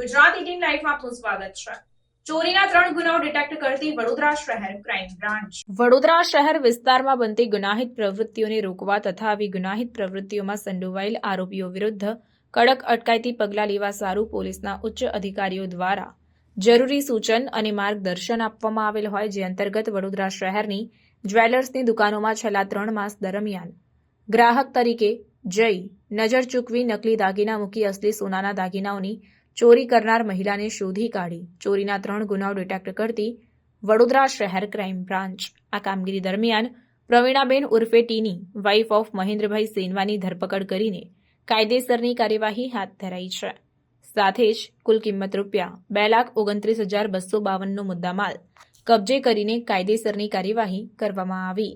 ગુજરાત 18 લાઈવમાં આપનું સ્વાગત છે। ચોરીના 3 ગુનાઓ ડિટેક્ટ કરતી વડોદરા શહેર ક્રાઇમ બ્રાન્ચ। વડોદરા શહેર વિસ્તારમાં બનતી ગુનાહિત પ્રવૃત્તિઓને રોકવા તથા આવી ગુનાહિત પ્રવૃત્તિઓમાં સંડોવાયેલ આરોપીઓ વિરુદ્ધ કડક અટકાયતી પગલાં લેવા સારું પોલીસના ઉચ્ચ અધિકારીઓ દ્વારા જરૂરી સૂચન અને માર્ગદર્શન આપવામાં આવેલ હોય, જે અંતર્ગત વડોદરા શહેરની જ્વેલર્સની દુકાનોમાં છેલ્લા 3 માસ દરમિયાન ગ્રાહક તરીકે જઈ નજર ચૂકવી નકલી દાગીના મૂકી અસલી સોનાના દાગીનાઓની ચોરી કરનાર મહિલાને શોધી કાઢી ચોરીના 3 ગુનાઓ ડિટેક્ટ કરતી વડોદરા શહેર ક્રાઇમ બ્રાન્ચ આ કામગીરી દરમિયાન પ્રવીણાબેન ઉર્ફે ટીની વાઇફ ઓફ મહેન્દ્રભાઈ સેનવાની ધરપકડ કરીને કાયદેસરની કાર્યવાહી હાથ ધરાઈ છે। સાથે જ કુલ કિંમત ₹2,29,252નો મુદ્દામાલ કબજે કરીને કાયદેસરની કાર્યવાહી કરવામાં આવી।